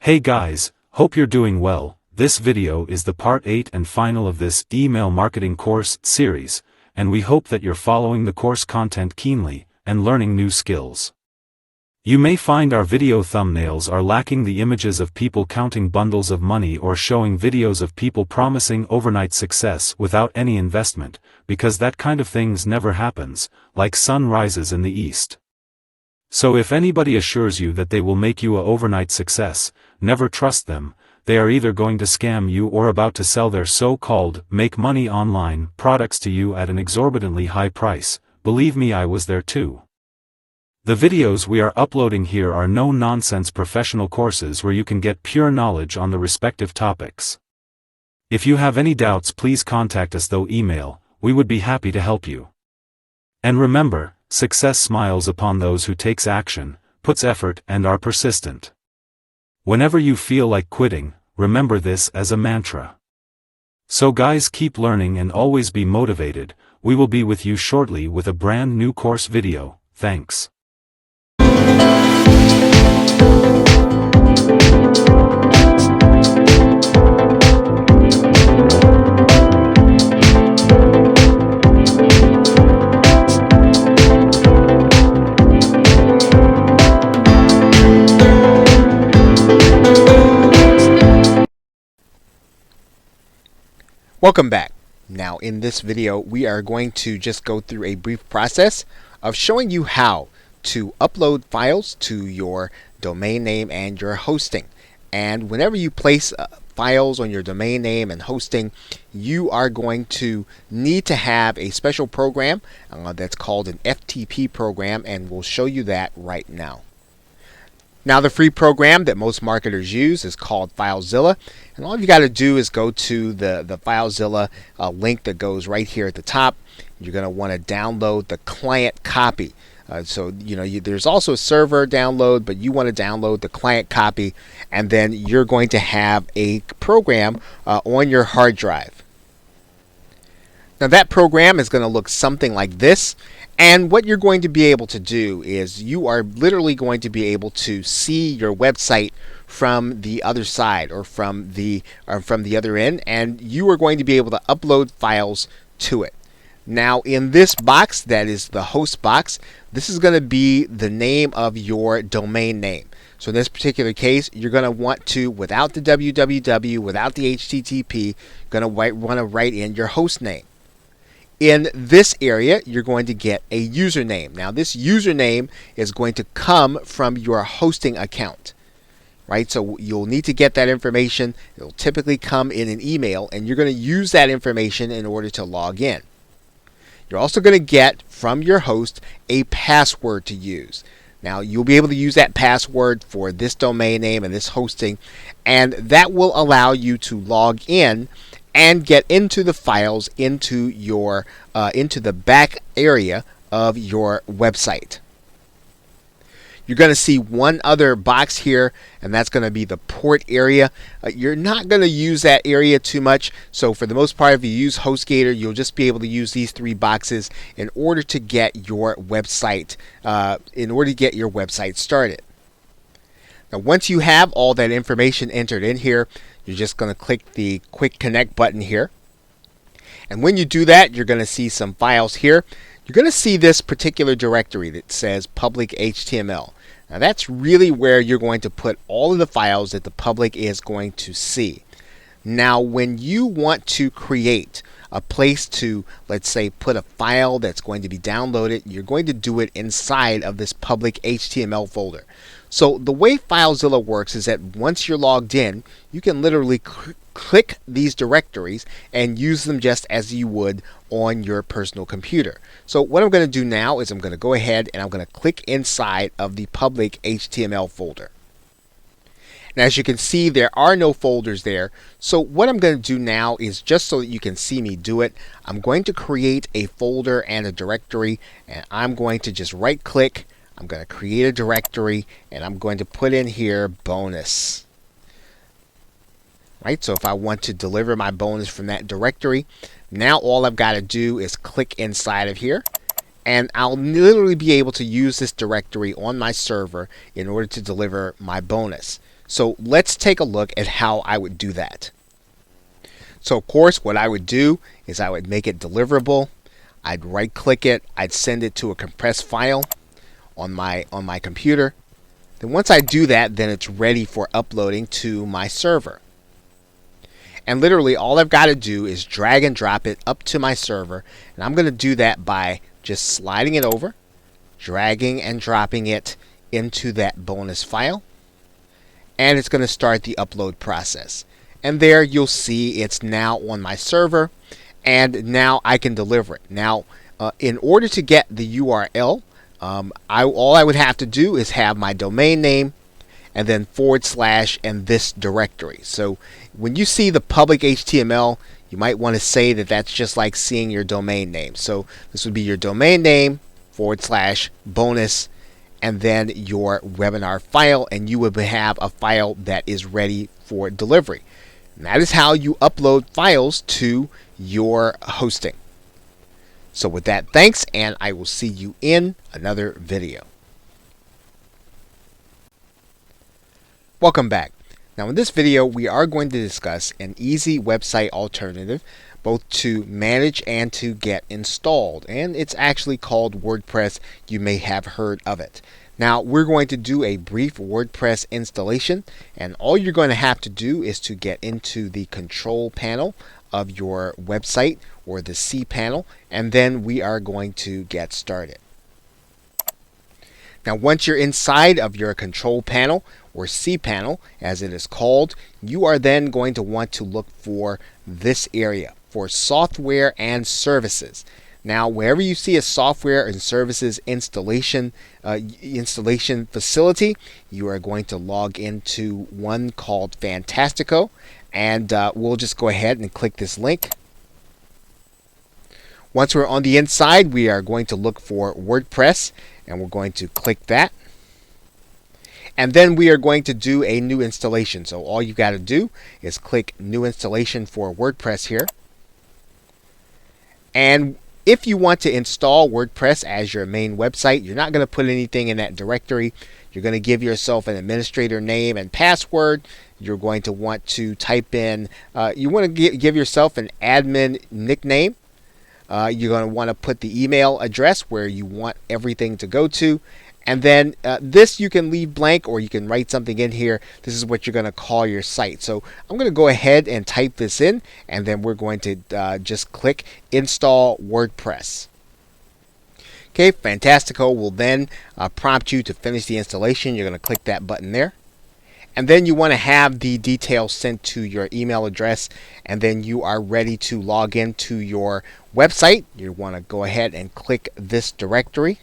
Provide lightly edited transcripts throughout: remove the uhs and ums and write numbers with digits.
Hey guys, hope you're doing well. This video is the part 8 and final of this email marketing course series, and we hope that you're following the course content keenly and learning new skills. You may find our video thumbnails are lacking the images of people counting bundles of money or showing videos of people promising overnight success without any investment, because that kind of things never happens, like sun rises in the east. So if anybody assures you that they will make you a overnight success, never trust them. They are either going to scam you or about to sell their so-called make money online products to you at an exorbitantly high price. Believe me, I was there too. The videos we are uploading here are no-nonsense professional courses where you can get pure knowledge on the respective topics. If you have any doubts, please contact us through email. We would be happy to help you. And remember, success smiles upon those who takes action, puts effort and are persistent. Whenever you feel like quitting, remember this as a mantra. So guys, keep learning and always be motivated. We will be with you shortly with a brand new course video. Thanks. Welcome back. Now in this video we are going to just go through a brief process of showing you how to upload files to your domain name and your hosting. And whenever you place files on your domain name and hosting, you are going to need to have a special program that's called an FTP program, and we'll show you that right now. Now the free program that most marketers use is called FileZilla, and all you got to do is go to the FileZilla link that goes right here at the top. You're going to want to download the client copy. There's also a server download, but you want to download the client copy, and then you're going to have a program on your hard drive. Now that program is going to look something like this. And what you're going to be able to do is you are literally going to be able to see your website from the other side or from the other end, and you are going to be able to upload files to it. Now in this box, that is the host box, this is going to be the name of your domain name. So in this particular case, you're going to want to, without the www, without the HTTP, going to want to write in your host name. In this area, you're going to get a username. Now this username is going to come from your hosting account, right? So you'll need to get that information. It'll typically come in an email, and you're going to use that information in order to log in. You're also going to get from your host a password to use. Now you'll be able to use that password for this domain name and this hosting, and that will allow you to log in and get into the files into the back area of your website. You're going to see one other box here, and that's going to be the port area. You're not going to use that area too much, so for the most part, if you use HostGator, you'll just be able to use these three boxes in order to get your website started. Now once you have all that information entered in here, you're just going to click the Quick Connect button here. And when you do that, you're going to see some files here. You're going to see this particular directory that says public HTML. Now that's really where you're going to put all of the files that the public is going to see. Now when you want to create a place to, let's say, put a file that's going to be downloaded, you're going to do it inside of this public HTML folder. So the way FileZilla works is that once you're logged in, you can literally click these directories and use them just as you would on your personal computer. So what I'm going to do now is I'm going to go ahead and I'm going to click inside of the public HTML folder. Now as you can see, there are no folders there. So what I'm going to do now is, just so that you can see me do it, I'm going to create a folder and a directory, and I'm going to just right click. I'm going to create a directory, and I'm going to put in here bonus. Right, so if I want to deliver my bonus from that directory, now all I've got to do is click inside of here, and I'll literally be able to use this directory on my server in order to deliver my bonus. So let's take a look at how I would do that. So of course what I would do is I would make it deliverable. I'd right click it, I'd send it to a compressed file on my computer. Then once I do that, then it's ready for uploading to my server. And literally all I've got to do is drag and drop it up to my server, and I'm going to do that by just sliding it over, dragging and dropping it into that bonus file, and it's going to start the upload process. And there you'll see it's now on my server, and now I can deliver it. Now in order to get the URL, all I would have to do is have my domain name and then / and this directory. So when you see the public HTML, you might want to say that that's just like seeing your domain name. So this would be your domain name / bonus and then your webinar file, and you would have a file that is ready for delivery. And that is how you upload files to your hosting. So with that, thanks, and I will see you in another video. Welcome back. Now in this video, we are going to discuss an easy website alternative both to manage and to get installed. And it's actually called WordPress. You may have heard of it. Now we're going to do a brief WordPress installation, and all you're going to have to do is to get into the control panel of your website, or the cPanel, and then we are going to get started. Now once you're inside of your control panel, or cPanel as it is called, you are then going to want to look for this area for software and services. Now wherever you see a software and services installation facility, you are going to log into one called Fantastico, and we'll just go ahead and click this link. Once we're on the inside, we are going to look for WordPress, and we're going to click that. And then we are going to do a new installation. So all you've got to do is click New Installation for WordPress here. And if you want to install WordPress as your main website, you're not going to put anything in that directory. You're going to give yourself an administrator name and password. You're going to want to type in, you want to give yourself an admin nickname. You're going to want to put the email address where you want everything to go to. And then this you can leave blank, or you can write something in here. This is what you're going to call your site. So I'm going to go ahead and type this in, and then we're going to just click Install WordPress. Okay, Fantastico will then prompt you to finish the installation. You're going to click that button there. And then you want to have the details sent to your email address, and then you are ready to log into your website. You want to go ahead and click this directory.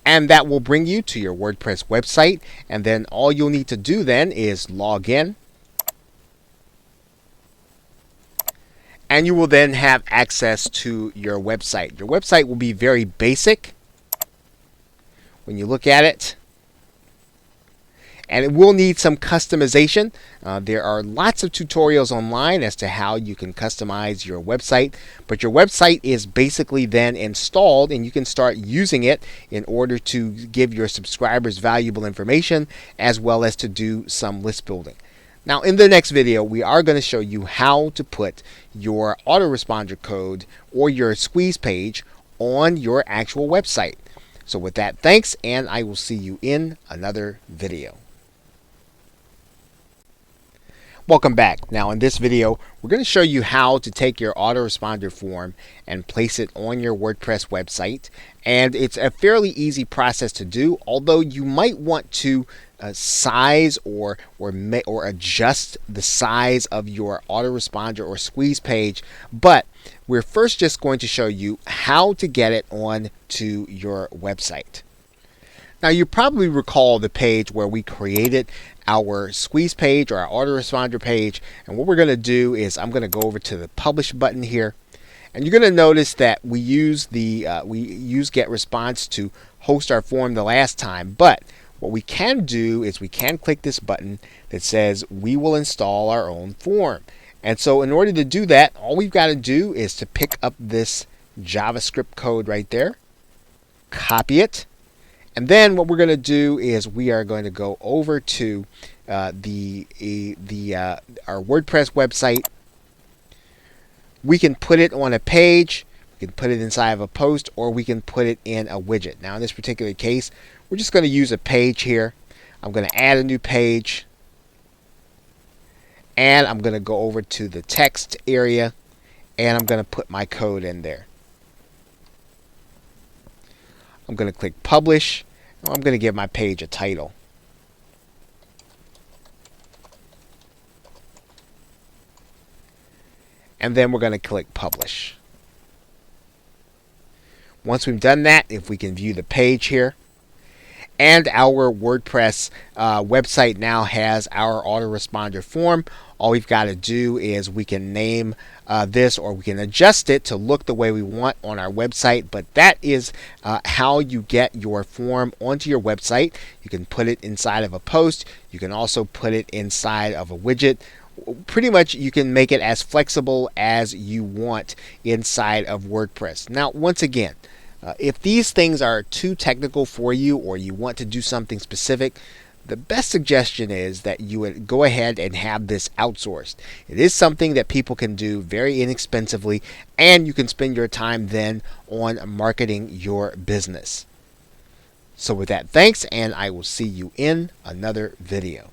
And that will bring you to your WordPress website, and then all you'll need to do then is log in. And you will then have access to your website. Your website will be very basic when you look at it. And it will need some customization. There are lots of tutorials online as to how you can customize your website, but your website is basically then installed, and you can start using it in order to give your subscribers valuable information, as well as to do some list building. Now in the next video, we are going to show you how to put your autoresponder code or your squeeze page on your actual website. So with that, thanks, and I will see you in another video. Welcome back. Now in this video, we're going to show you how to take your autoresponder form and place it on your WordPress website. And it's a fairly easy process to do, although you might want to size or adjust the size of your autoresponder or squeeze page. But we're first just going to show you how to get it on to your website. Now you probably recall the page where we created our squeeze page or our autoresponder page, and what we're going to do is I'm going to go over to the publish button here, and you're going to notice that we use get response to host our form the last time. But what we can do is we can click this button that says we will install our own form. And so in order to do that, all we've got to do is to pick up this JavaScript code right there, copy it, And then what we're going to do is we are going to go over to our WordPress website. We can put it on a page, we can put it inside of a post, or we can put it in a widget. Now in this particular case, we're just going to use a page here. I'm going to add a new page, and I'm going to go over to the text area, and I'm going to put my code in there. I'm going to click publish. I'm going to give my page a title. And then we're going to click publish. Once we've done that, if we can view the page here, and our WordPress website now has our autoresponder form. All we've got to do is we can name this, or we can adjust it to look the way we want on our website. But that is how you get your form onto your website. You can put it inside of a post. You can also put it inside of a widget. Pretty much you can make it as flexible as you want inside of WordPress. Now, once again, if these things are too technical for you, or you want to do something specific, the best suggestion is that you would go ahead and have this outsourced. It is something that people can do very inexpensively, and you can spend your time then on marketing your business. So with that, thanks, and I will see you in another video.